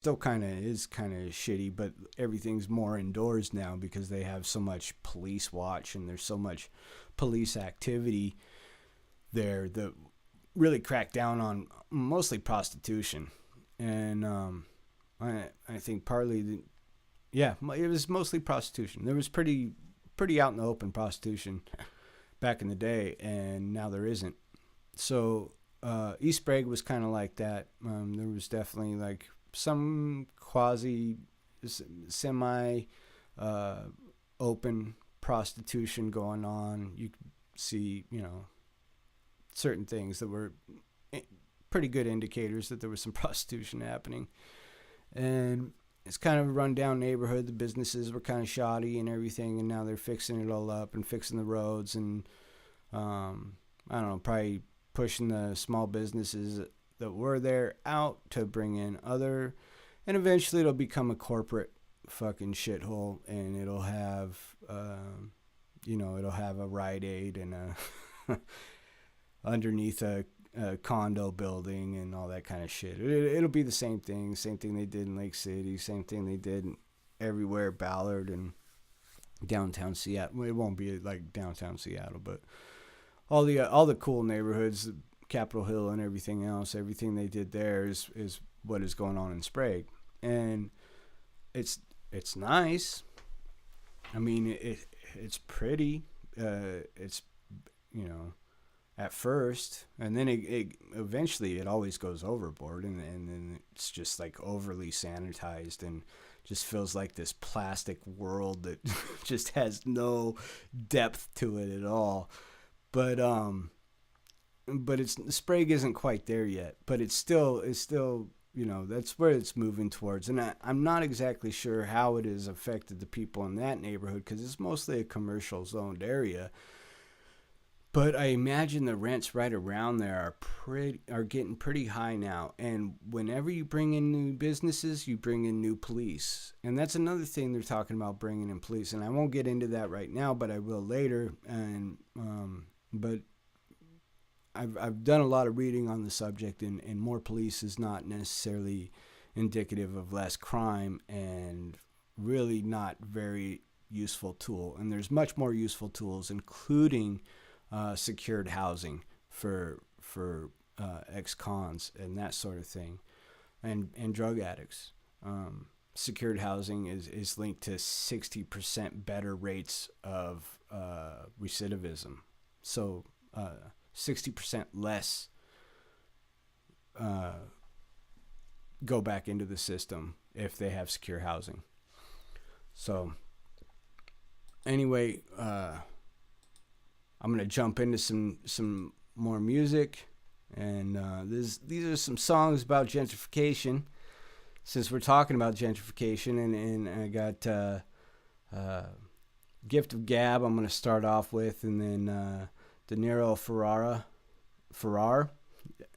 still kind of is kind of shitty, but everything's more indoors now because they have so much police watch and there's so much police activity there that really crack down on mostly prostitution. And I think partly, it was mostly prostitution. There was pretty out in the open prostitution back in the day, and now there isn't. So East Sprague was kind of like that. There was definitely like some quasi semi open prostitution going on. You could see, certain things that were pretty good indicators that there was some prostitution happening. And it's kind of a rundown neighborhood. The businesses were kind of shoddy and everything, and now they're fixing it all up and fixing the roads and I don't know, probably pushing the small businesses that were there out to bring in other, and eventually it'll become a corporate fucking shithole, and it'll have it'll have a Rite Aid and a underneath a condo building and all that kind of shit. It'll be the same thing they did in Lake City, same thing they did everywhere, Ballard and downtown Seattle. It won't be like downtown Seattle, but all the cool neighborhoods, Capitol Hill and everything else, everything they did there is what is going on in Sprague. And it's nice. I mean, it's pretty. It's, at first, and then it eventually it always goes overboard, and then it's just like overly sanitized and just feels like this plastic world that just has no depth to it at all. But Sprague isn't quite there yet, but it's still that's where it's moving towards. And I'm not exactly sure how it has affected the people in that neighborhood because it's mostly a commercial zoned area. But I imagine the rents right around there are getting pretty high now. And whenever you bring in new businesses, you bring in new police. And that's another thing they're talking about, bringing in police. And I won't get into that right now, but I will later. And but I've done a lot of reading on the subject, and more police is not necessarily indicative of less crime, and really not very useful tool. And there's much more useful tools, including secured housing for ex-cons and that sort of thing, and drug addicts. Secured housing is linked to 60% better rates of recidivism. So 60% less go back into the system if they have secure housing. So anyway, I'm going to jump into some more music, and these are some songs about gentrification, since we're talking about gentrification, and I got Gift of Gab I'm going to start off with, and then Deniro Ferrar,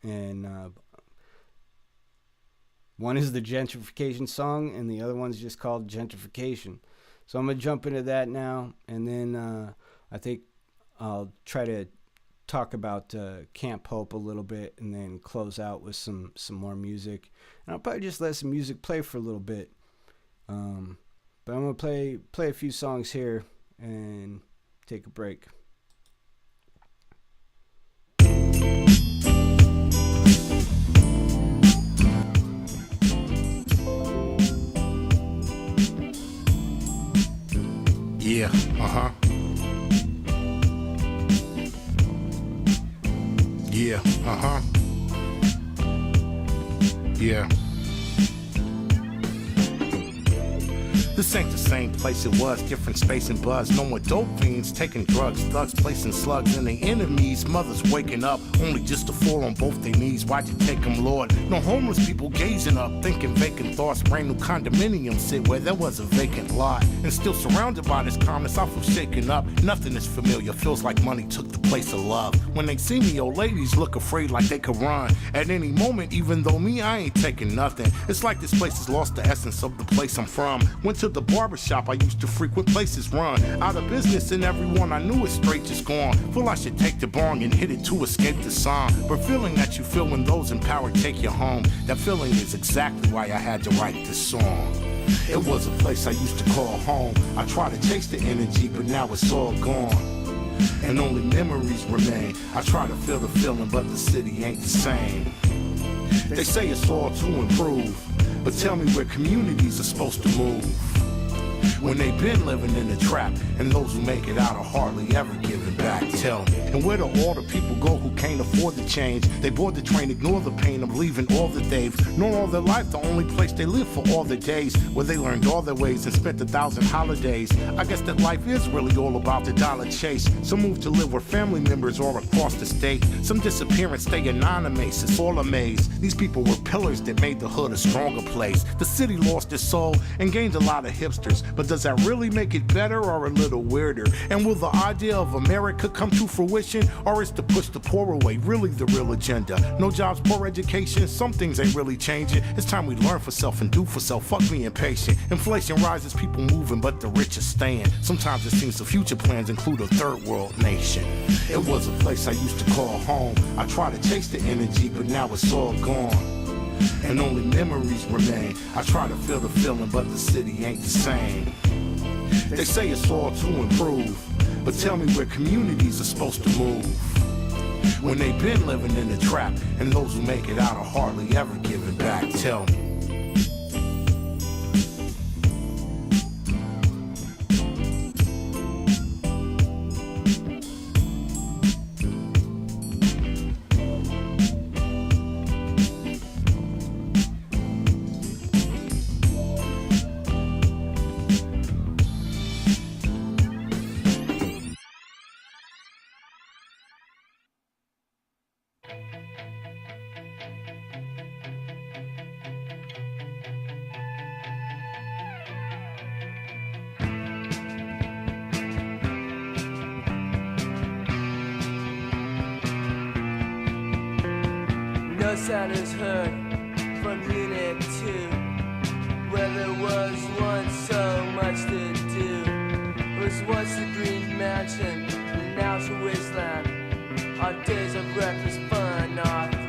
and one is the gentrification song, and the other one's just called Gentrification. So I'm going to jump into that now, and then I think I'll try to talk about Camp Hope a little bit, and then close out with some more music. And I'll probably just let some music play for a little bit. But I'm going to play a few songs here and take a break. Yeah, Yeah, Yeah. This ain't the same place it was, different space and buzz. No more dope fiends taking drugs, thugs placing slugs in their enemies. Mothers waking up, only just to fall on both their knees. Why'd you take them, Lord? No homeless people gazing up, thinking vacant thoughts. Brand new condominium sit where there was a vacant lot. And still surrounded by this calmness, I feel shaken up. Nothing is familiar, feels like money took the place of love. When they see me, old ladies look afraid like they could run at any moment, even though me, I ain't taking nothing. It's like this place has lost the essence of the place I'm from. Went to the barbershop I used to frequent. Places run out of business and everyone I knew is straight just gone. Feel I should take the bong and hit it to escape the song. But feeling that you feel when those in power take you home, that feeling is exactly why I had to write this song. It was a place I used to call home. I try to chase the energy, but now it's all gone, and only memories remain. I try to feel the feeling, but the city ain't the same. They say it's all to improve, but tell me where communities are supposed to move when they've been living in the trap, and those who make it out are hardly ever giving back. Tell me, and where do all the people go who can't afford the change? They board the train, ignore the pain of leaving all that they've known all their life, the only place they live for all their days, where they learned all their ways and spent 1,000 holidays. I guess that life is really all about the dollar chase. Some move to live where family members are across the state. Some disappear and stay anonymous. It's all a maze. These people were pillars that made the hood a stronger place. The city lost its soul and gained a lot of hipsters, but does that really make it better or a little weirder? And will the idea of America come to fruition, or is to push the poor away really the real agenda? No jobs, poor education, some things ain't really changing. It's time we learn for self and do for self. Fuck me impatient. Inflation rises, people moving, but the rich are staying. Sometimes it seems the future plans include a third world nation. It was a place I used to call home. I try to chase the energy, but now it's all gone, and only memories remain. I try to feel the feeling, but the city ain't the same. They say it's all to improve, but tell me where communities are supposed to move when they've been living in the trap, and those who make it out are hardly ever giving back. Tell me. No sound is heard from Unit 2, where there was once so much to do. It was once a green mansion, and now it's a wasteland. Our days of reckless fun are through.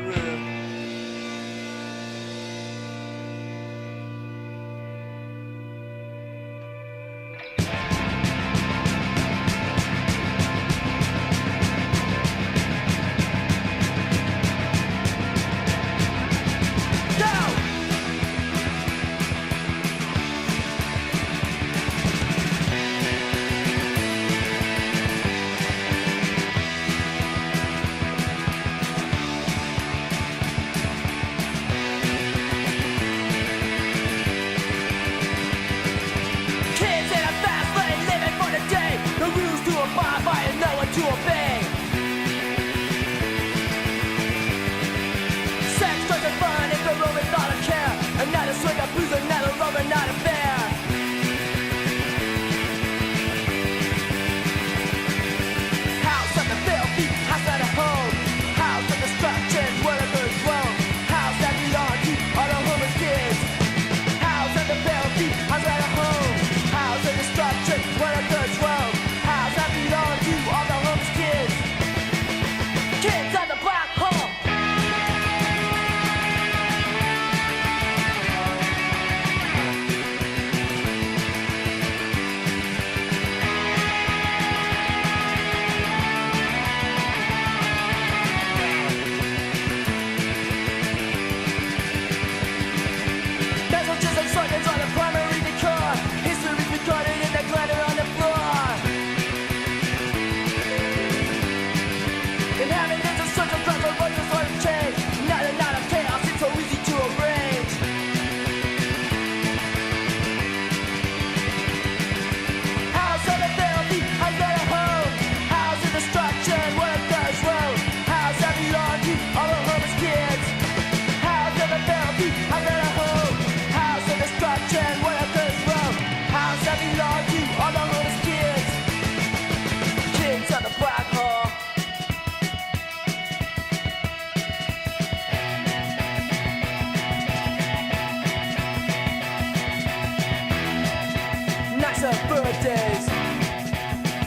of birthdays,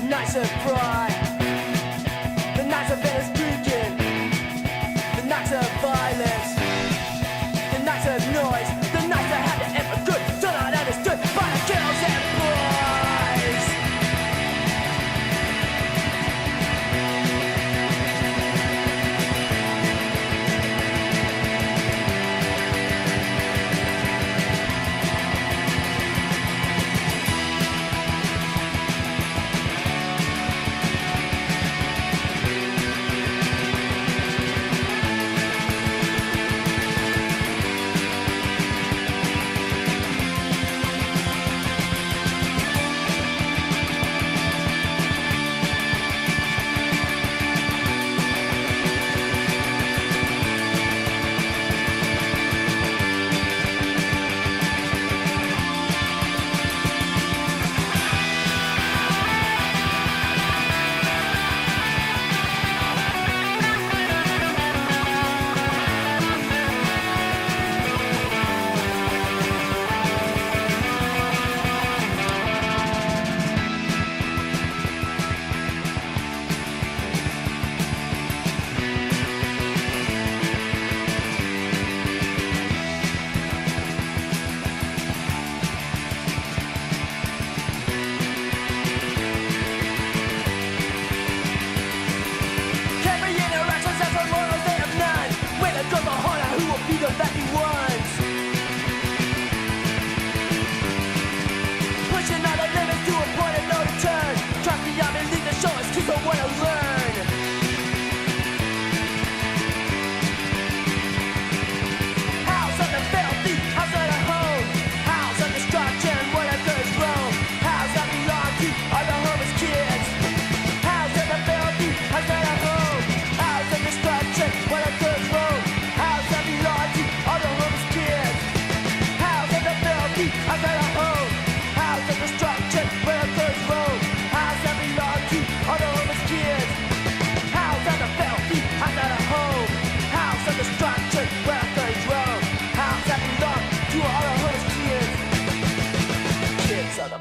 nights of pride, the nights of Venice speaking, the nights of violence, the nights of noise, the nights that had to end for good, still not understood by the girls and boys.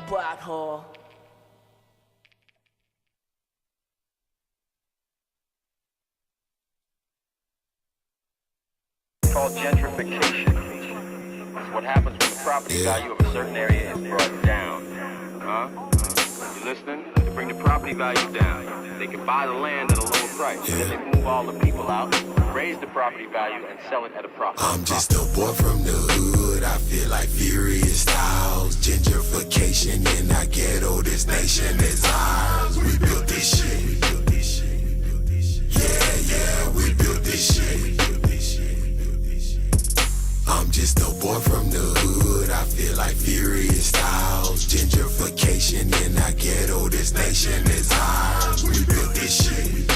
Black hole. It's called gentrification. It's what happens when the property value of a certain area is brought down. Huh? You listening? To bring the property value down. They can buy the land at a lower price. Then they move all the people out, raise the property value, and sell it at a profit. I'm just a boy from the hood. I feel like furious styles. Gentrification in our ghetto. This nation is ours. We built this shit. Yeah, we built this shit. I'm just a boy from the hood. I feel like furious styles. Gentrification in our ghetto. This nation is ours. We built this shit.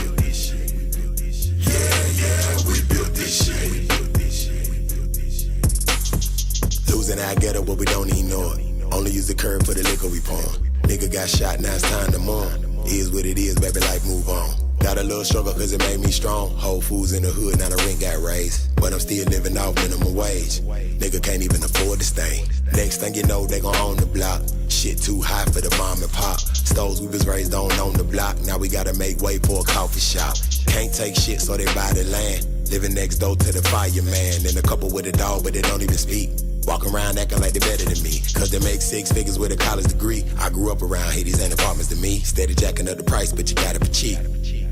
Yeah, we built this shit. Losing our ghetto, but we don't even know it. Only use the curb for the liquor we pawn. Nigga got shot, now it's time to mourn. Is what it is, baby, life move on. Got a little struggle cause it made me strong. Whole Foods in the hood, now the rent got raised. But I'm still living off minimum wage. Nigga can't even afford to stay. Next thing you know, they gon' own the block. Shit too high for the mom and pop. Stoves we was raised on the block. Now we gotta make way for a coffee shop. Can't take shit, so they buy the land. Living next door to the fireman. And a couple with a dog, but they don't even speak. Walk around acting like they better than me. Cause they make 6 figures with a college degree. I grew up around here, these ain't apartments to me. Steady jacking up the price, but you got it for cheap.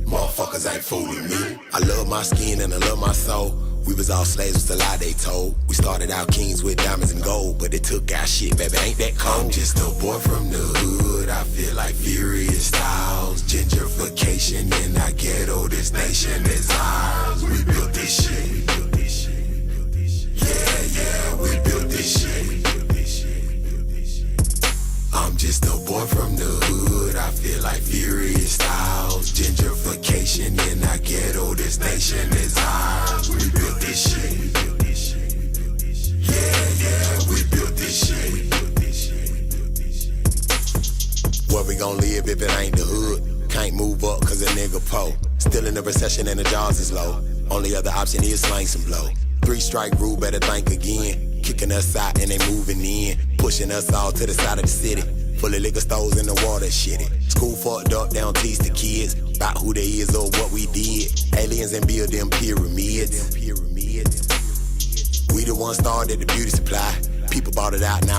Motherfuckers ain't fooling me. I love my skin and I love my soul. We was all slaves, was the lie they told. We started out kings with diamonds and gold, but they took our shit, baby, ain't that cold? I'm just a boy from the hood. I feel like furious styles. Gentrification in our ghetto. This nation is ours. We built this shit. Yeah, we built this shit. I'm just a boy from the hood. I feel like furious styles. Gentrification in our ghetto. This nation is ours. We built this shit. Yeah, we built this shit. Where we gon' live if it ain't the hood? Can't move up cause a nigga po. Still in the recession and the jobs is low. Only other option is slang some blow. 3-strike rule, better think again. Kicking us out and they moving in. Pushing us all to the side of the city. Full of liquor stores in the water, shitty. School fucked up, they don't teach the kids about who they is or what we did. Aliens and build them pyramids. We the ones started the beauty supply. People bought it out now.